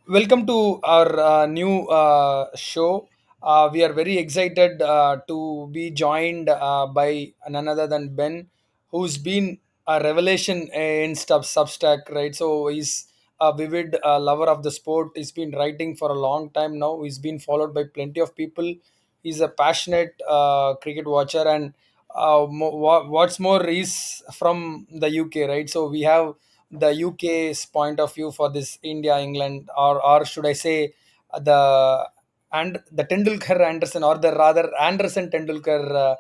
Welcome to our new show. We are very excited to be joined by none other than Ben, who's been a revelation in stuff Substack, right? So he's a vivid lover of the sport. He's been writing for a long time now. He's been followed by plenty of people. He's a passionate cricket watcher, and what's more, he's from the UK, right? So we have the UK's point of view for this India England, or should I say the the Tendulkar Anderson, or the rather Anderson Tendulkar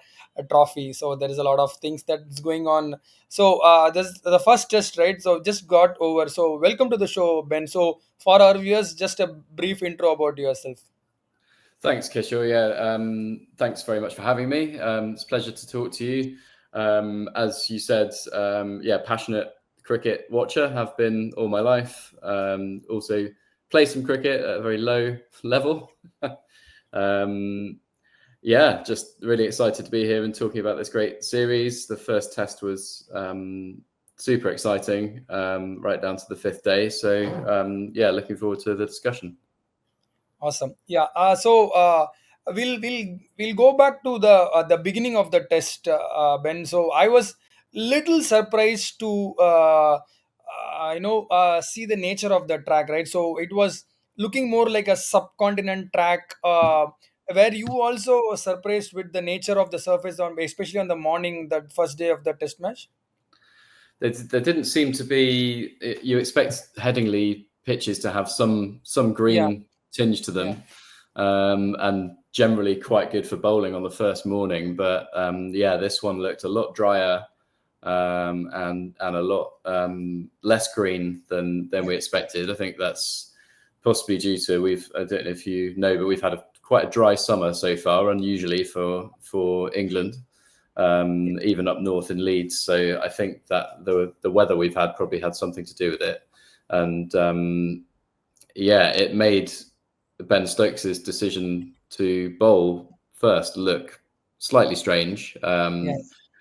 trophy. So there is a lot of things that's going on. So this is the first test, right? So just got over. So welcome to the show, Ben. So for our viewers, just a brief intro about yourself. Thanks, Kishore. Yeah, thanks very much for having me. It's a pleasure to talk to you. As you said, yeah, passionate cricket watcher, have been all my life. Also play some cricket at a very low level. um, yeah, just really excited to be here and talking about this great series. The first test was super exciting, right down to the fifth day. So yeah, looking forward to the discussion. Awesome. Yeah. We'll go back to the beginning of the test, Ben. So I was little surprised to see the nature of the track, right? So it was looking more like a subcontinent track. Where you also surprised with the nature of the surface on, especially on the morning, the first day of the test match. There didn't seem to be. You expect Headingley pitches to have some Yeah. green tinge to Yeah. them, and generally quite good for bowling on the first morning. But yeah, this one looked a lot drier, and a lot less green than we expected. I think that's possibly due to I don't know if you know, but we've had quite a dry summer so far, unusually for England, even up north in Leeds. So I think that the weather we've had probably had something to do with it. And yeah, it made Ben Stokes' decision to bowl first look slightly strange, Yeah.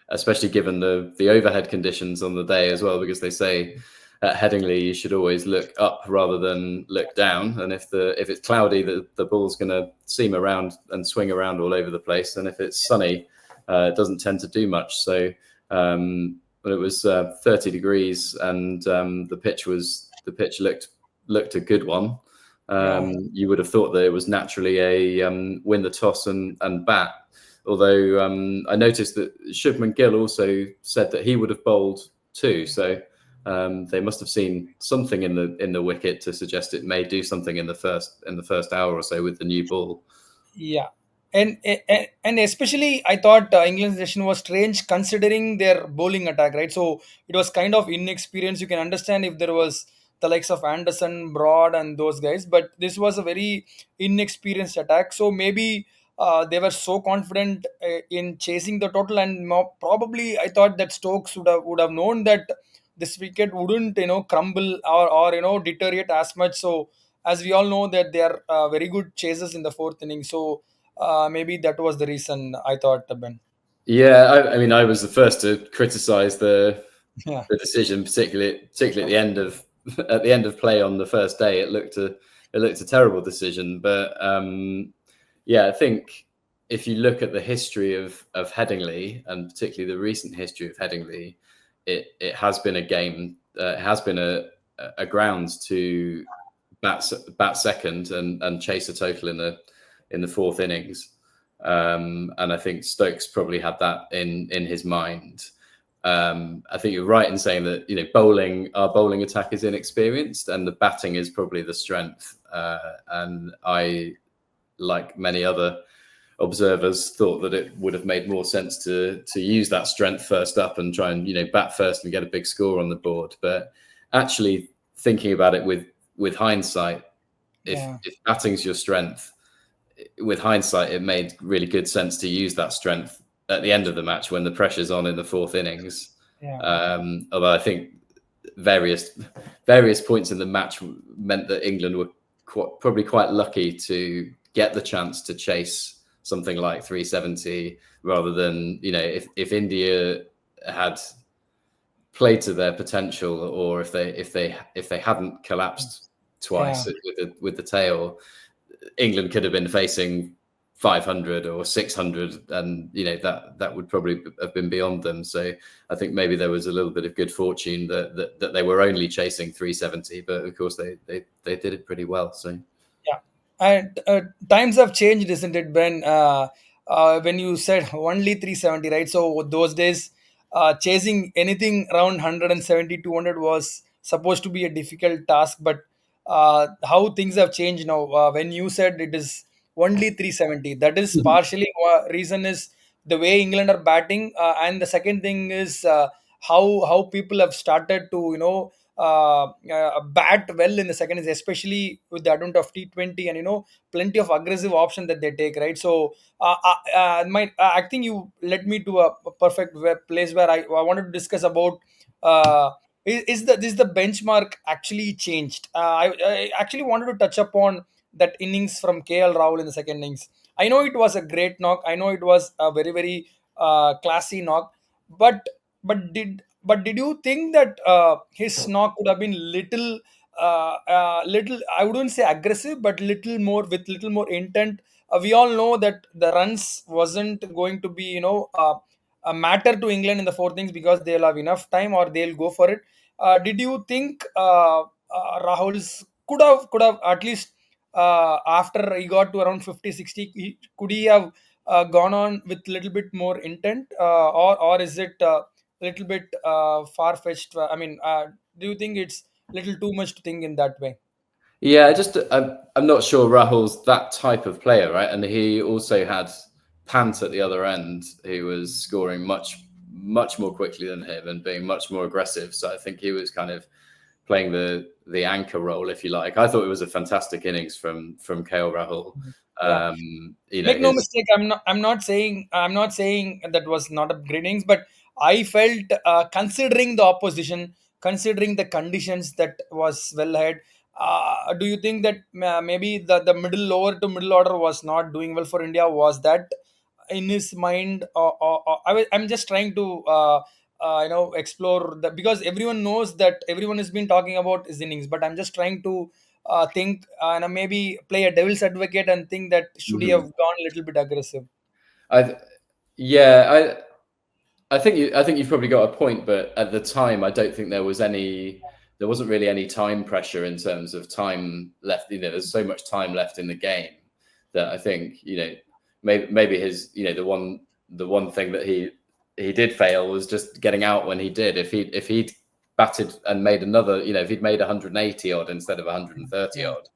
especially given the overhead conditions on the day as well, because they say at Headingley you should always look up rather than look down. And if it's cloudy, the ball's going to seam around and swing around all over the place. And if it's sunny, it doesn't tend to do much. So, but it was 30 degrees, and the pitch looked a good one. Yeah. You would have thought that it was naturally a win the toss and bat. Although I noticed that Shubman Gill also said that he would have bowled too. So they must have seen something in the wicket to suggest it may do something in the first hour or so with the new ball. Yeah, and especially I thought England's decision was strange considering their bowling attack, right? So it was kind of inexperienced. You can understand if there was the likes of Anderson, Broad, and those guys, but this was a very inexperienced attack. So maybe they were so confident in chasing the total, and probably I thought that Stokes would have known that this wicket wouldn't crumble or deteriorate as much. So as we all know that they are very good chasers in the fourth inning. So maybe that was the reason I thought, Ben. Yeah, I mean, I was the first to criticise Yeah, the decision, particularly at the end of play on the first day. It looked a terrible decision, but yeah, I think if you look at the history of Headingley, and particularly the recent history of Headingley, it has been a game. It has been a ground to bat second and chase a total in the fourth innings. And I think Stokes probably had that in his mind. I think you're right in saying that our bowling attack is inexperienced, and the batting is probably the strength. And I, like many other observers, thought that it would have made more sense to use that strength first up and try and bat first and get a big score on the board. But actually thinking about it with hindsight, yeah, if batting's your strength, with hindsight, it made really good sense to use that strength at the end of the match when the pressure's on in the fourth innings. yeah, Although I think various points in the match meant that England were probably quite lucky to get the chance to chase something like 370 rather than if India had played to their potential, or if they hadn't collapsed twice Yeah. with the tail. England could have been facing 500 or 600, and that would probably have been beyond them. So I think maybe there was a little bit of good fortune that they were only chasing 370, but of course they did it pretty well. So Yeah, and times have changed, isn't it, Ben? When you said only 370, right? So those days, chasing anything around 170, 200 was supposed to be a difficult task. But how things have changed now. When you said it is only 370, that is partially reason is the way England are batting, and the second thing is how people have started to bat well in the second is, especially with the advent of T20, and plenty of aggressive option that they take, right? So I think you led me to a perfect place where I wanted to discuss about uh, is the benchmark actually changed. I actually wanted to touch upon that innings from KL Rahul in the second innings. I know it was a great knock. I know it was a very very classy knock, but did you think that his knock could have been little, I wouldn't say aggressive, but little more, with little more intent? We all know that the runs wasn't going to be a matter to England in the fourth innings because they'll have enough time or they'll go for it. Did you think Rahul's could have at least after he got to around 50, 60, could he have gone on with little bit more intent, or is it little bit far fetched? I mean, do you think it's little too much to think in that way? yeah, I'm not sure Rahul's that type of player, right? And he also had Pant at the other end, who was scoring much more quickly than him and being much more aggressive. So I think he was kind of playing the anchor role, if you like. I thought it was a fantastic innings from KL Rahul. Yeah. Make no His mistake, I'm not saying that was not a great innings, but I felt, considering the opposition, considering the conditions, that was well ahead. Do you think that maybe the middle lower to middle order was not doing well for India? Was that in his mind, or I'm just trying to explore that, because everyone knows that everyone has been talking about his innings, but I'm just trying to think, and maybe play a devil's advocate and think that should he have Mhm. gone a little bit aggressive? I yeah, I think you've probably got a point, but at the time, I don't think there wasn't really any time pressure in terms of time left. There's so much time left in the game that I think maybe his the one thing that he did fail was just getting out when he did. If he'd batted and made another, if he'd made 180 odd instead of 130 Yeah, odd,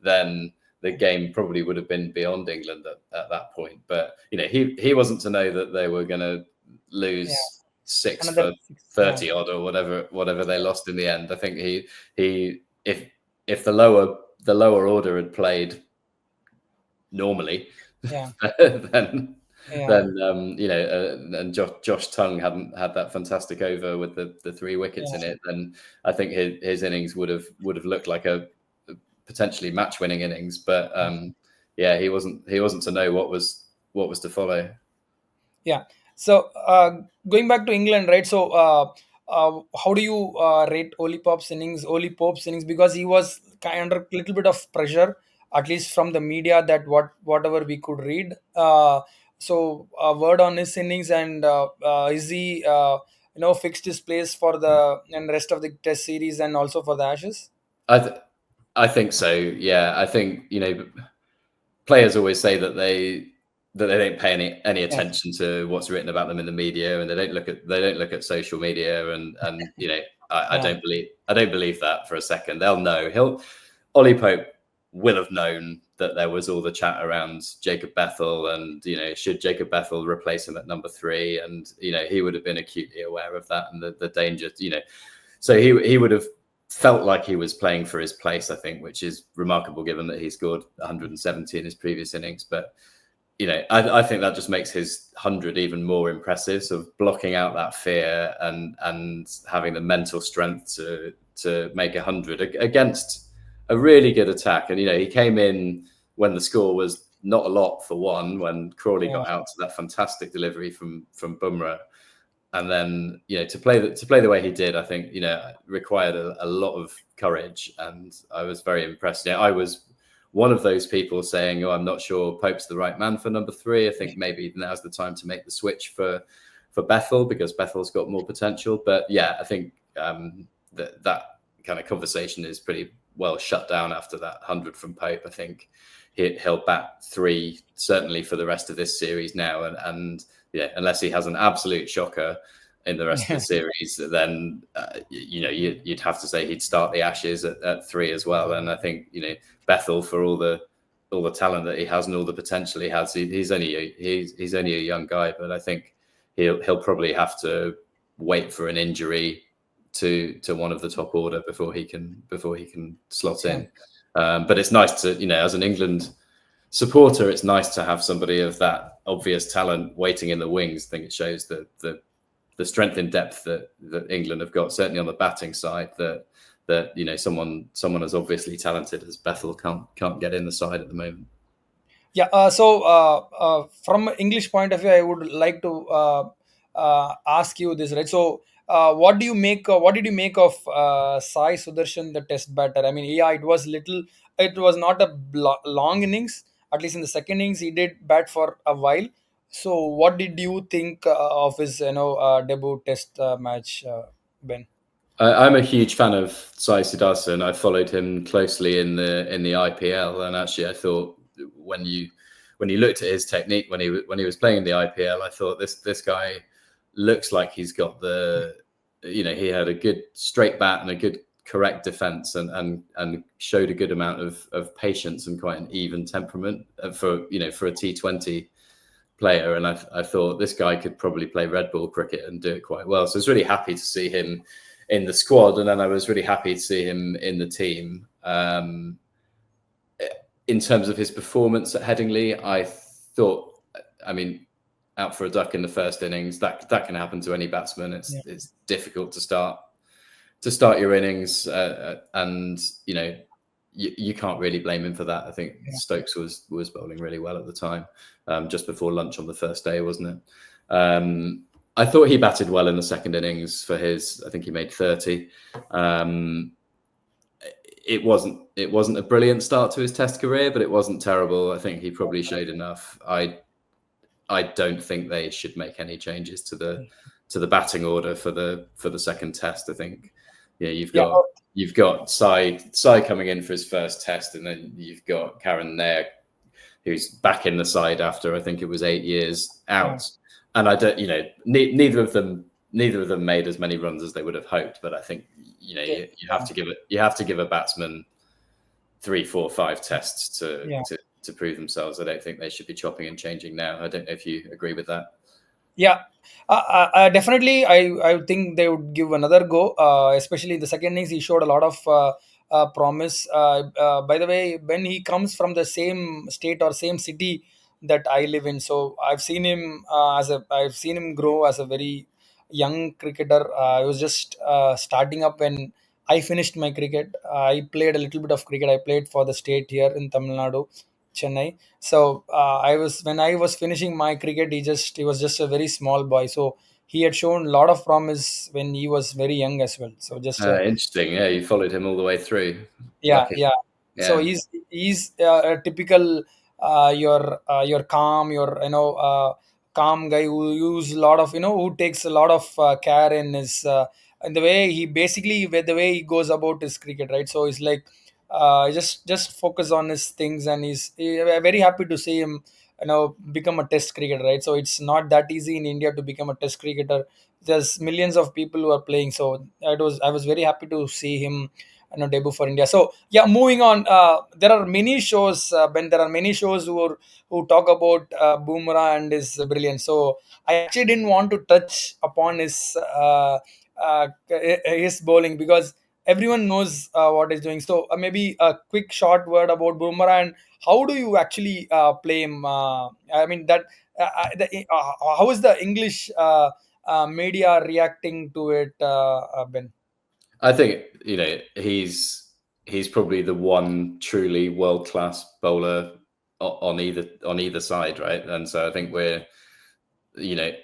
then the game probably would have been beyond England at that point. But he wasn't to know that they were going to yeah, lose six another for six. Yeah, 30 odd or whatever they lost in the end. I think he if the lower order had played normally, yeah, then yeah, and Josh Tongue hadn't had that fantastic over with the three wickets in yeah. it, then I think his innings would have looked like a potentially match winning innings. But yeah, he wasn't to know what was to follow. Yeah. So going back to England, right? So how do you rate Oli Pope's innings? Because he was kind of under a little bit of pressure, at least from the media, that whatever we could read. So a word on his innings, and is he fixed his place for the and rest of the Test series and also for the Ashes? I th- I think so. Yeah, I think players always say that they don't pay any Yeah, attention to what's written about them in the media, and they don't look at social media, and yeah, I don't believe that for a second. They'll know Ollie Pope will have known that there was all the chat around Jacob Bethel, and should Jacob Bethel replace him at number three, and he would have been acutely aware of that and the danger. So he would have felt like he was playing for his place, I think, which is remarkable given that he scored 170 in his previous innings. But I think that just makes his 100 even more impressive. So blocking out that fear and having the mental strength to make 100 against a really good attack. And he came in when the score was not a lot for one, when Crawley yeah, got out to that fantastic delivery from Bumrah. and then to play the way he did, I think required a lot of courage, and I was very impressed. I was one of those people saying, "Oh, I'm not sure Pope's the right man for number 3. I think maybe now's the time to make the switch for Bethell, because Bethell's got more potential." But yeah, I think that kind of conversation is pretty well shut down after that 100 from Pope. I think he'll bat 3 certainly for the rest of this series now, and yeah, unless he has an absolute shocker in the rest of the series, then you'd have to say he'd start the Ashes at 3 as well. And I think Bethell, for all the talent that he has and all the potential he has, he's only a young guy, but I think he'll probably have to wait for an injury to one of the top order before he can slot in. But it's nice to as an England supporter, it's nice to have somebody of that obvious talent waiting in the wings. I think it shows the strength in depth that England have got, certainly on the batting side, that someone as obviously talented as Bethell can't get in the side at the moment. Yeah. From an English point of view, I would like to ask you this, right? So, what do you make? What did you make of Sai Sudarshan, the Test batter? I mean, yeah, it was little. It was not a long innings. At least in the second innings, he did bat for a while. So, what did you think of his, debut Test match, Ben? I'm a huge fan of Sai Siddharthan. I followed him closely in the IPL, and actually, I thought when you looked at his technique when he was playing in the IPL, I thought this guy looks like he's got he had a good straight bat and a good correct defense, and showed a good amount of patience and quite an even temperament for a T20 player. And I thought this guy could probably play red ball cricket and do it quite well. So I was really happy to see him in the squad, and then I was really happy to see him in the team. In terms of his performance at Headingley, I thought, out for a duck in the first innings, that can happen to any batsman. It's difficult to start your innings, and you can't really blame him for that. I think Stokes was bowling really well at the time, just before lunch on the first day, wasn't it? I thought he batted well in the second innings for his. I think he made 30. It wasn't a brilliant start to his Test career, but it wasn't terrible. I think he probably showed enough. I don't think they should make any changes to the batting order for the second Test. I think you've got Sai coming in for his first Test, and then you've got Karen Nair, who's back in the side after I think it was 8 years out. Yeah. And I don't, neither of them made as many runs as they would have hoped. But I think you have to give a batsman 3, 4, 5 tests to prove themselves. I don't think they should be chopping and changing now. I don't know if you agree with that. Yeah, definitely. I think they would give another go, especially in the second innings. He showed a lot of promise. By the way, when he comes from the same state or same city that I live in, so I've seen him grow as a very young cricketer. I was just starting up when I finished my cricket. I played a little bit of cricket. I played for the state here in Tamil Nadu, Chennai. So when I was finishing my cricket, he was just a very small boy. So he had shown a lot of promise when he was very young as well. So just interesting. Yeah, you followed him all the way through. Yeah, Lucky. yeah. So he's a typical your calm, calm guy who use a lot of who takes a lot of care in his and the way he basically with the way he goes about his cricket, right? So he's like just focus on his things, and we're very happy to see him become a Test cricketer, right? So it's not that easy in India to become a Test cricketer. There's millions of people who are playing, so I was very happy to see him debut for India. So yeah, moving on. There are many shows, Ben. There are many shows who talk about Bumrah and his brilliance. So I actually didn't want to touch upon his bowling because everyone knows what he's doing. So maybe a quick short word about Bumrah and how do you actually play him? I mean that. How is the English media reacting to it, Ben? I think he's probably the one truly world class bowler on either side, right? And so I think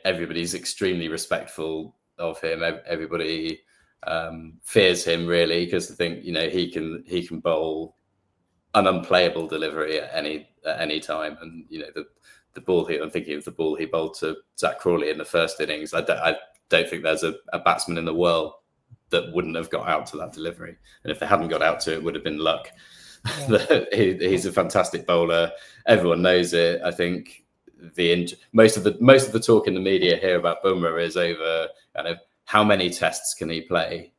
everybody's extremely respectful of him. Everybody fears him really, because I think he can bowl an unplayable delivery at any time. And the ball I'm thinking of the ball he bowled to Zach Crawley in the first innings. I don't think there's a batsman in the world that wouldn't have got out to that delivery. And if they hadn't got out to it, it would have been luck. Yeah, He's a fantastic bowler. Everyone knows it. I think most of the talk in the media here about Bumrah is over kind of how many tests can he play,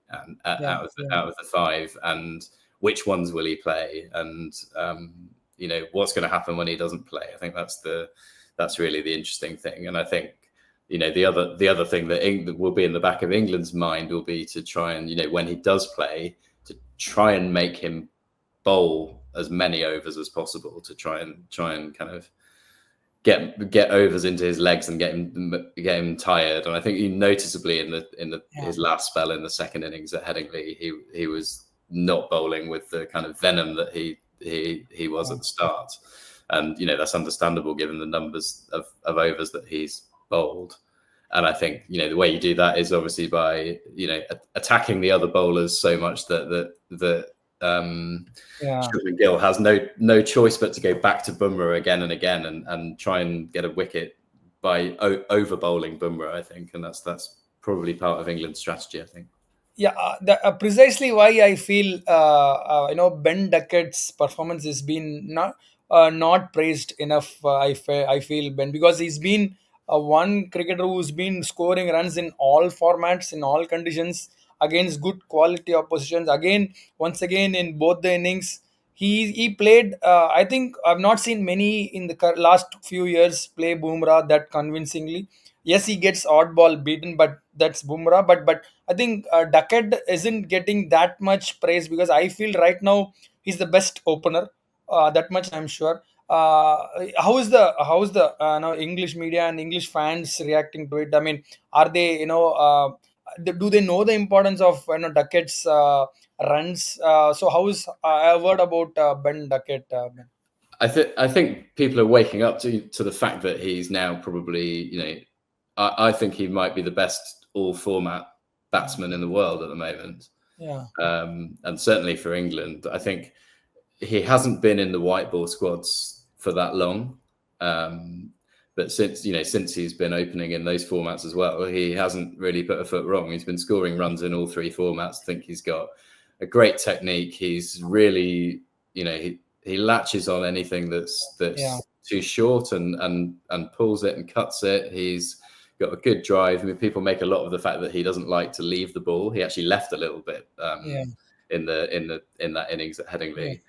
yeah, out of the five, and which ones will he play, and what's going to happen when he doesn't play. I think that's really the interesting thing. And I think the other thing that will be in the back of England's mind will be to try and when he does play, to try and make him bowl as many overs as possible, to try and kind of get overs into his legs and get him tired. And I think noticeably in yeah, his last spell in the second innings at Headingley, he was not bowling with the kind of venom that he was yeah, at the start. And that's understandable given the numbers of overs that he's bowled. And I think the way you do that is obviously by attacking the other bowlers so much that yeah. Shubman Gill has no choice but to go back to Bumrah again and again, and try and get a wicket by over bowling Bumrah. I think, and that's probably part of England's strategy. I think. Yeah, precisely why I feel Ben Duckett's performance has been not praised enough. I feel Ben, because he's been one cricketer who's been scoring runs in all formats, in all conditions, against good quality oppositions. Again, once again in both the innings, he played. I think I've not seen many in the last few years play Bumrah that convincingly. Yes, he gets odd ball beaten, but that's Bumrah. But I think Duckett isn't getting that much praise, because I feel right now he's the best opener. That much I'm sure. How is the English media and English fans reacting to it? I mean, are they do they know the importance of Duckett's runs? So how is I heard about Ben Duckett? I think people are waking up to the fact that he's now probably I think he might be the best all format batsman in the world at the moment. Yeah, And certainly for England, I think he hasn't been in the white ball squads for that long. Um, but since he's been opening in those formats as well, he hasn't really put a foot wrong. He's been scoring runs in all three formats. I think he's got a great technique. He's really, he latches on anything that's yeah, too short, and pulls it and cuts it. He's got a good drive. I mean, people make a lot of the fact that he doesn't like to leave the ball. He actually left a little bit yeah, in that innings at yeah, Headingley,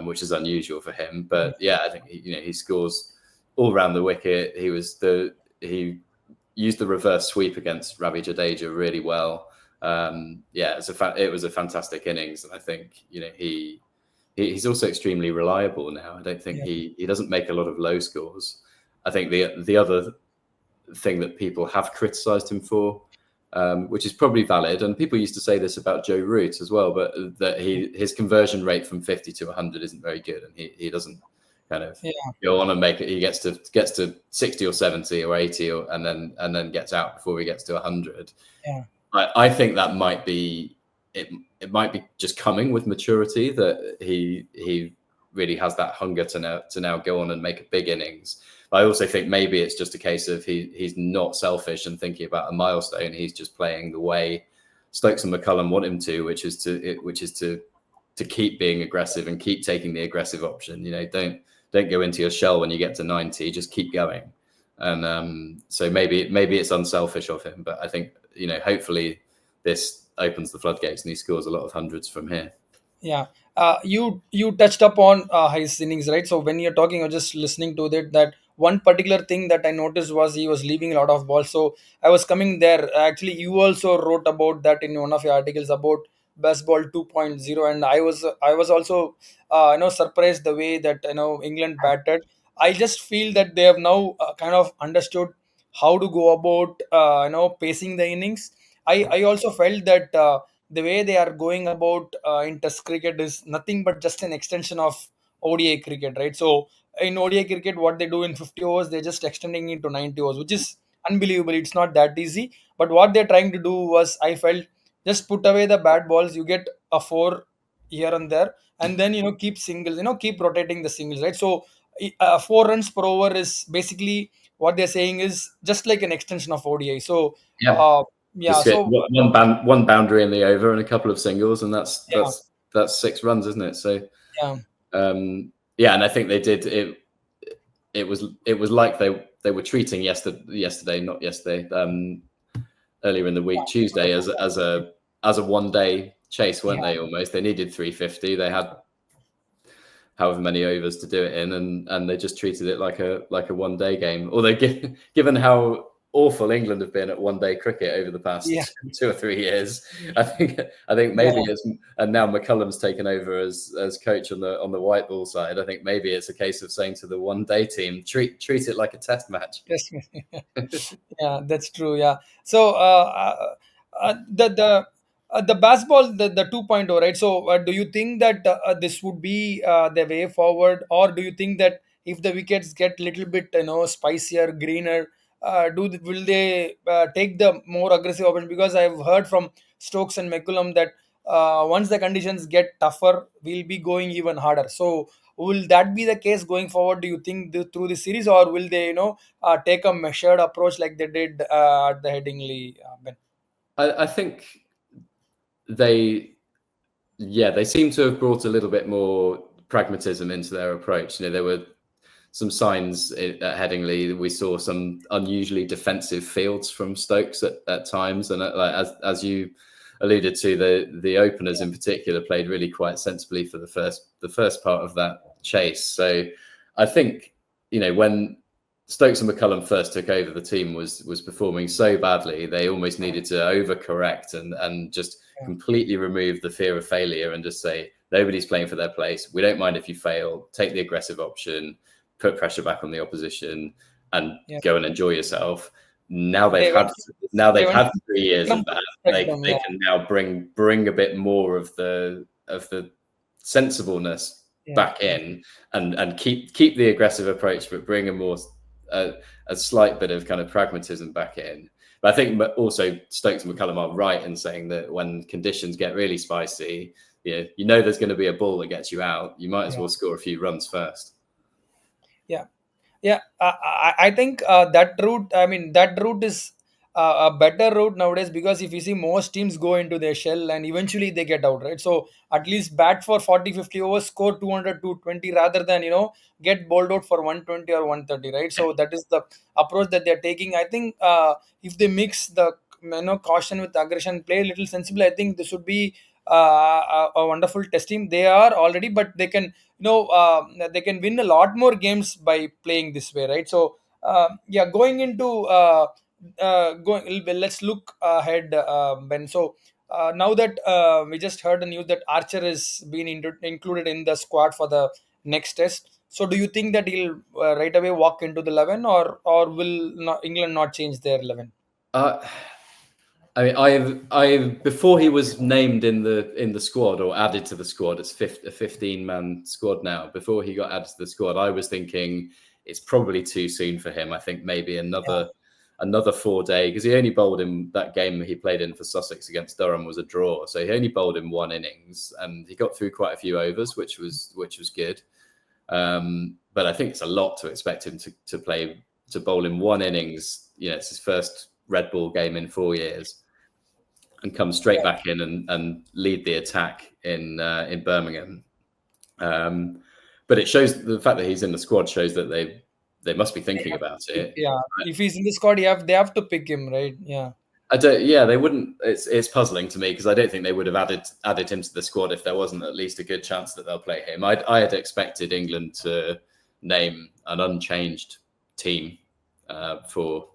which is unusual for him. But yeah, I think he scores all around the wicket. He used the reverse sweep against Ravi Jadeja really well. Yeah, it was a fantastic innings, and I think he's also extremely reliable now. I don't think yeah, he doesn't make a lot of low scores. I think the other thing that people have criticised him for, which is probably valid, and people used to say this about Joe Root as well, but that his conversion rate from 50 to 100 isn't very good, and he doesn't kind of yeah, go on and make it. He gets to 60 or 70 or 80, and then gets out before he gets to 100. yeah, I think that might be it. It might be just coming with maturity, that he really has that hunger to now go on and make a big innings. But I also think maybe it's just a case of he's not selfish and thinking about a milestone. He's just playing the way Stokes and McCullum want him to, which is to keep being aggressive and keep taking the aggressive option. Don't go into your shell when you get to 90. Just keep going. And so maybe it's unselfish of him, but I think hopefully this opens the floodgates and he scores a lot of hundreds from here. yeah. You touched upon his innings, right? So when you're talking or just listening to that one particular thing that I noticed was he was leaving a lot of balls. So I was coming there. Actually, you also wrote about that in one of your articles about Bazball 2.0, and I was also surprised the way that England batted. I just feel that they have now kind of understood how to go about pacing the innings. I also felt that the way they are going about in Test cricket is nothing but just an extension of ODI cricket, right? So in ODI cricket, what they do in 50 overs, they're just extending it to 90 overs, which is unbelievable. It's not that easy. But what they're trying to do was, I felt, just put away the bad balls. You get a four here and there, and then keep singles. Keep rotating the singles, right? So 4 runs per over is basically what they're saying is just like an extension of ODI. So Yeah, uh, yeah, just get so one boundary in the over and a couple of singles, and that's yeah, that's 6 runs, isn't it? So yeah, yeah, and I think they did it. It was like they were treating yesterday, not yesterday, earlier in the week, Tuesday, as a 1 day chase, weren't yeah, they? Almost, they needed 350. They had however many overs to do it in, and they just treated it like a 1 day game. Although given how awful England have been at 1 day cricket over the yeah, past 2 or 3 years, I think maybe yeah. it's, and now McCullum's taken over as coach on the white ball side. I think maybe it's a case of saying to the 1 day team, treat it like a test match. Yes, yeah, that's true. Yeah. So the Bazball, the 2.0, right? So do you think that this would be the way forward, or do you think that if the wickets get little bit spicier, greener, will they take the more aggressive option? Because I've heard from Stokes and McCullum that once the conditions get tougher, we'll be going even harder. So will that be the case going forward? Do you think through the series, or will they take a measured approach like they did at the Headingley? Ben? I think they they seem to have brought a little bit more pragmatism into their approach. There were some signs at Headingley. We saw some unusually defensive fields from Stokes at times, and as you alluded to, the openers in particular played really quite sensibly for the first part of that chase. So I think when Stokes and McCullum first took over, the team was performing so badly they almost needed to overcorrect and just Yeah, completely remove the fear of failure and just say nobody's playing for their place. We don't mind if you fail. Take the aggressive option, put pressure back on the opposition, and yeah. go and enjoy yourself. Now they've They had went. now They they've went had 3 years from of that. respect They them. they Yeah, can now bring a bit more of the sensibleness yeah, back in and keep the aggressive approach, but bring uh, a slight bit of kind of pragmatism back in. But I think also Stokes and McCullum are right in saying that when conditions get really spicy, there's going to be a ball that gets you out. You might as yeah. well score a few runs first. Yeah, yeah. I think that route. I mean, that route is a better route nowadays, because if you see, most teams go into their shell and eventually they get out, right? So at least bat for 40, 50 overs, score 200, 220, rather than get bowled out for 120 or 130, right? So that is the approach that they're taking. I think if they mix the caution with aggression, play a little sensibly, I think this would be a wonderful test team. They are already, but they can they can win a lot more games by playing this way, right? So yeah, going into let's look ahead, Ben. So now that we just heard the news that Archer is being included in the squad for the next test, so do you think that he'll right away walk into the 11, or will England not change their 11? Uh, I mean, I've before he was named in the squad or added to the squad. It's a 15-man squad now. Before he got added to the squad, I was thinking it's probably too soon for him. I think maybe Yeah, another 4 day, because he only bowled in that game he played in for Sussex against Durham was a draw. So he only bowled in 1 innings and he got through quite a few overs, which was good. But I think it's a lot to expect him to bowl in 1 innings. It's his first red ball game in 4 years and come straight yeah, back in and lead the attack in Birmingham. But it shows, the fact that he's in the squad shows that they must be they thinking have about to pick, it. yeah. If he's in the squad, they have to pick him, right? Yeah, I don't. Yeah, they wouldn't. It's puzzling to me because I don't think they would have added him to the squad if there wasn't at least a good chance that they'll play him. I had expected England to name an unchanged team for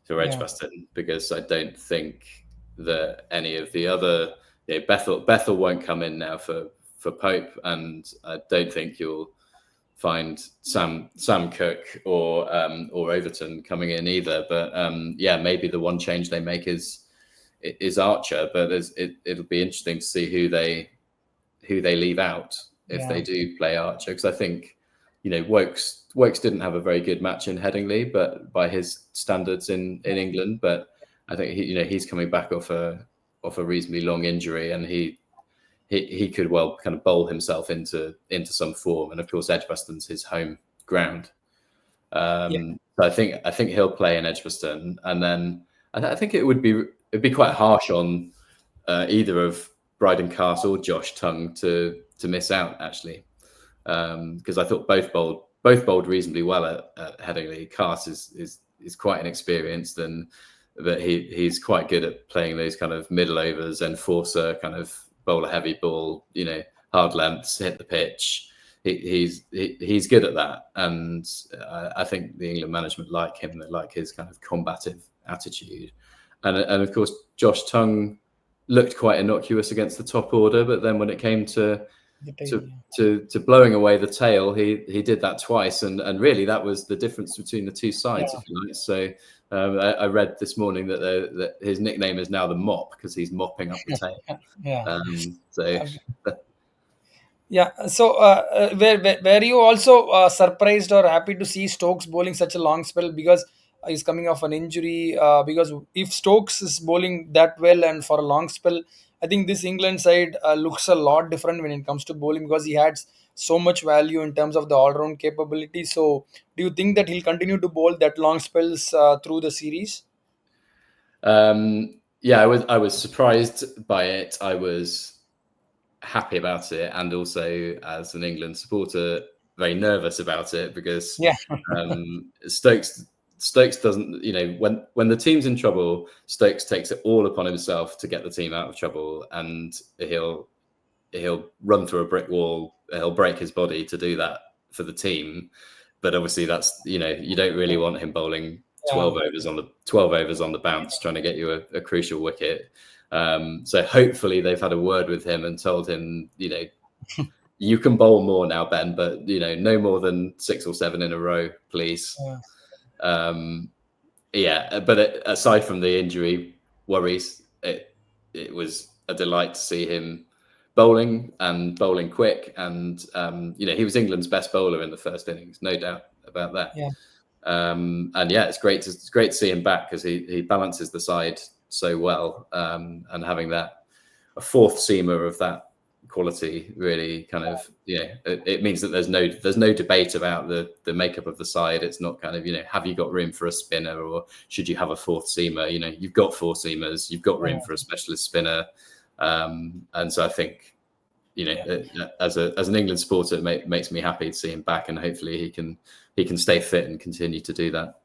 yeah, Edgbaston, because I don't think that any of the other Bethell won't come in now for Pope, and I don't think you'll find Sam Cook or Overton coming in either. But maybe the one change they make is Archer, but it'll be interesting to see who they leave out if yeah, they do play Archer, because I think Wokes didn't have a very good match in Headingley, but by his standards in England. But I think he's coming back off a reasonably long injury, and he could well kind of bowl himself into some form. And of course, Edgbaston's his home ground. So I think he'll play in Edgbaston, and then I think it'd be quite harsh on either of Bryden Cast or Josh Tongue to miss out, actually, because I thought both bowled reasonably well at Headingley. Cast is quite inexperienced, and but he's quite good at playing those kind of middle overs, enforcer kind of bowler heavy ball, hard lengths, hit the pitch. He's good at that, and I think the England management like him. They like his kind of combative attitude, and of course Josh Tongue looked quite innocuous against the top order, but then when it came to blowing away the tail, he did that twice, and really that was the difference between the two sides, if you like. So I read this morning that his nickname is now the Mop because he's mopping up the tail. Yeah. So, were you also surprised or happy to see Stokes bowling such a long spell because he's coming off an injury? Because if Stokes is bowling that well and for a long spell, I think this England side looks a lot different when it comes to bowling because he had so much value in terms of the all-round capability. So, do you think that he'll continue to bowl that long spells through the series? Yeah, I was surprised by it. I was happy about it, and also as an England supporter, very nervous about it because Yeah. Stokes doesn't, when the team's in trouble, Stokes takes it all upon himself to get the team out of trouble, and he'll run through a brick wall, he'll break his body to do that for the team. But obviously that's, you don't really want him bowling 12 overs on the bounce trying to get you a crucial wicket. So hopefully they've had a word with him and told him, you can bowl more now, Ben, but no more than 6 or 7 in a row, please. But aside from the injury worries, it was a delight to see him bowling quick, and he was England's best bowler in the first innings, no doubt about that. And it's great to see him back because he balances the side so well, and having a fourth seamer of that quality really kind of it means that there's no debate about the makeup of the side. It's not kind of have you got room for a spinner or should you have a fourth seamer? You've got 4 seamers, you've got room for a specialist spinner, and so I think as an England supporter, it makes me happy to see him back, and hopefully he can stay fit and continue to do that.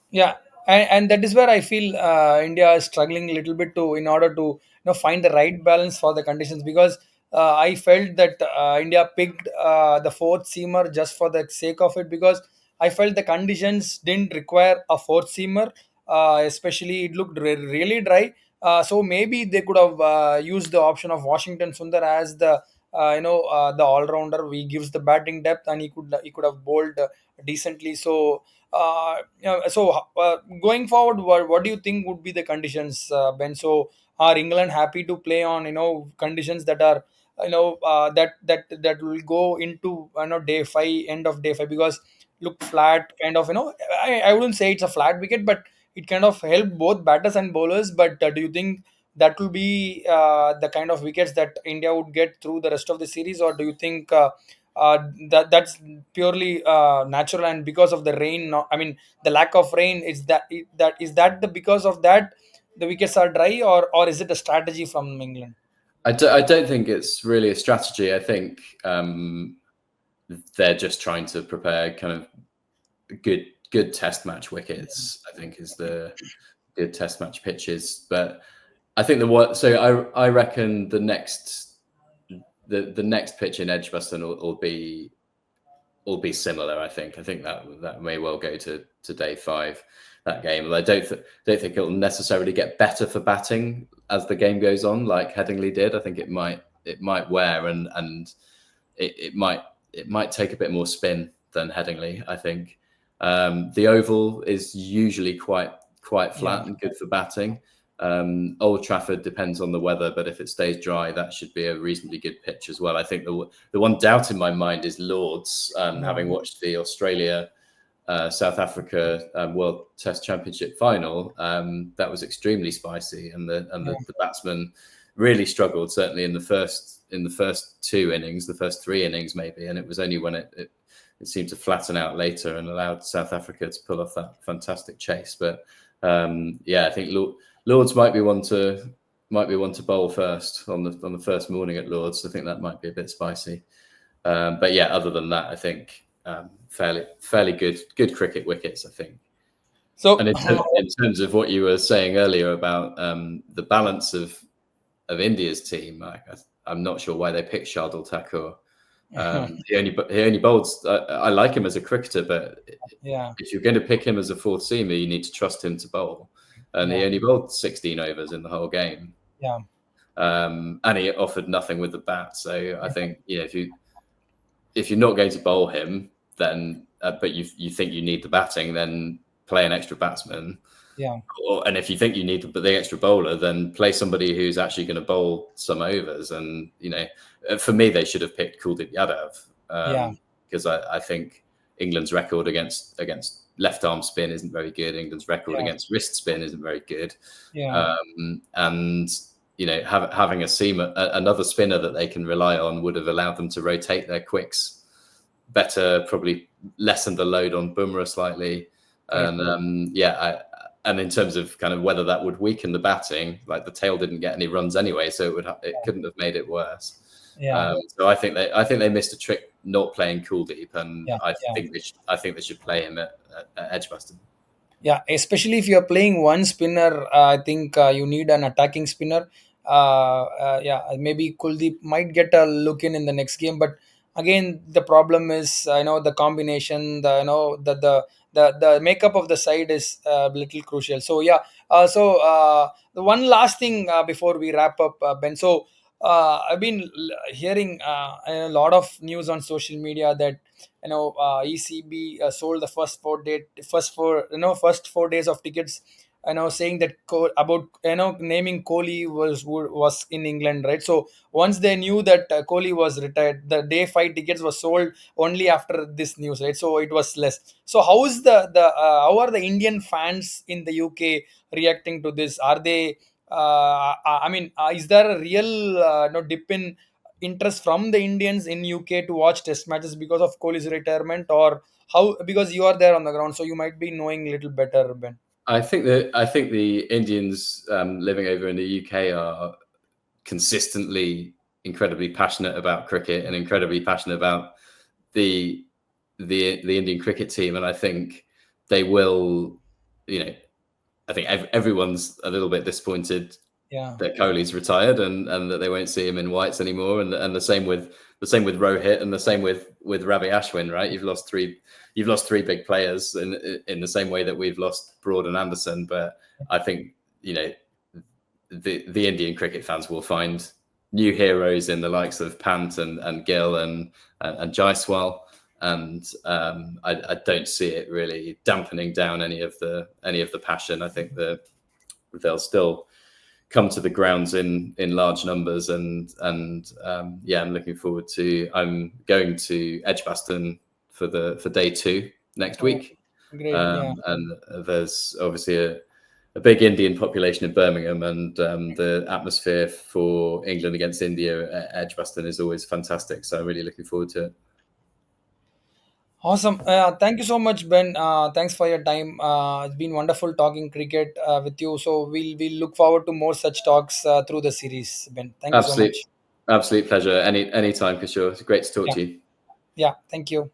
Yeah, and that is where I feel India is struggling a little bit to in order to find the right balance for the conditions because I felt that India picked the fourth seamer just for the sake of it because I felt the conditions didn't require a fourth seamer, especially it looked really dry. So maybe they could have used the option of Washington Sundar as the all rounder. He gives the batting depth and he could have bowled decently. So going forward, what do you think would be the conditions, Ben? So are England happy to play on conditions that are that will go into day 5, end of day 5 because look flat kind of I wouldn't say it's a flat wicket, but it kind of help both batters and bowlers. But do you think that will be the kind of wickets that India would get through the rest of the series, or do you think that's purely natural and because of the rain? I mean, the lack of rain is that the because of that the wickets are dry, or is it a strategy from England? I don't think it's really a strategy. I think they're just trying to prepare kind of good test match wickets. I think is the good test match pitches. But I think I reckon the next pitch in Edgbaston will be similar. I think that may well go to day 5, that game. I don't think it'll necessarily get better for batting as the game goes on, like Headingley did. I think it might wear and it might take a bit more spin than Headingley. I think the oval is usually quite flat and good for batting. Old Trafford depends on the weather, but if it stays dry, that should be a reasonably good pitch as well. I think the one doubt in my mind is Lords. Yeah, Having watched the Australia South Africa World Test Championship final, that was extremely spicy, and yeah, the batsmen really struggled. Certainly in the first two innings, the first three innings maybe, and it was only when it seemed to flatten out later and allowed South Africa to pull off that fantastic chase. But yeah, I think Lords might be one to bowl first on the first morning at Lords. I think that might be a bit spicy. But yeah, other than that, I think fairly good cricket wickets, I think. so And in terms of what you were saying earlier about the balance of India's team, I'm not sure why they picked Shardul Thakur. He only bowls. I like him as a cricketer, but yeah, if you're going to pick him as a fourth seamer, you need to trust him to bowl. And yeah, he only bowled 16 overs in the whole game, yeah, and he offered nothing with the bat. So I think if you're not going to bowl him, then but you think you need the batting, then play an extra batsman. yeah, And if you think you need the extra bowler, then play somebody who's actually going to bowl some overs. And for me, they should have picked Kuldeep yeah, Yadav, because I think England's record against left arm spin isn't very good. England's record yeah, against wrist spin isn't very good. yeah, And having another spinner that they can rely on would have allowed them to rotate their quicks better, probably lessened the load on Bumrah slightly. correct. And and in terms of kind of whether that would weaken the batting, like the tail didn't get any runs anyway, so it couldn't have made it worse. Yeah, So I think they missed a trick not playing Kuldeep, and yeah, yeah. I think they should play him at Edgbaston. Yeah, especially if you're playing one spinner, I think you need an attacking spinner. Yeah, maybe Kuldeep might get a look in the next game, but again, the problem is the combination, the makeup of the side is a little crucial. So yeah, the one last thing before we wrap up, Ben. So I've been hearing a lot of news on social media that ECB sold the first 4 days of tickets. Saying that about naming Kohli was in England, right? So once they knew that Kohli was retired, the day five tickets was sold only after this news, right? So it was less. So how is how are the Indian fans in the UK reacting to this? Are they? I mean, is there a real dip in interest from the Indians in UK to watch test matches because of Kohli's retirement, or how? Because you are there on the ground, so you might be knowing a little better, Ben. I think the Indians living over in the UK are consistently incredibly passionate about cricket and incredibly passionate about the the Indian cricket team, and I think they will. I think everyone's a little bit disappointed Yeah, that Kohli's retired and that they won't see him in whites anymore, and the same with Rohit, and the same with Ravi Ashwin. Right, you've lost three big players in the same way that we've lost Broad and Anderson. But I think the Indian cricket fans will find new heroes in the likes of Pant and Gill and Jaiswal, and I don't see it really dampening down any of the passion. I think they'll still come to the grounds in large numbers, and yeah, I'm looking forward to. I'm going to Edgbaston for day two next oh, week, great. Yeah, and there's obviously a big Indian population in Birmingham, and the atmosphere for England against India at Edgbaston is always fantastic. So I'm really looking forward to it. awesome. Thank you so much, Ben. Thanks for your time. It's been wonderful talking cricket with you. So we'll look forward to more such talks through the series, Ben. Thank you so Absolute, much. absolute pleasure. Any time, for sure. It's great to talk Yeah, to you. yeah. Thank you.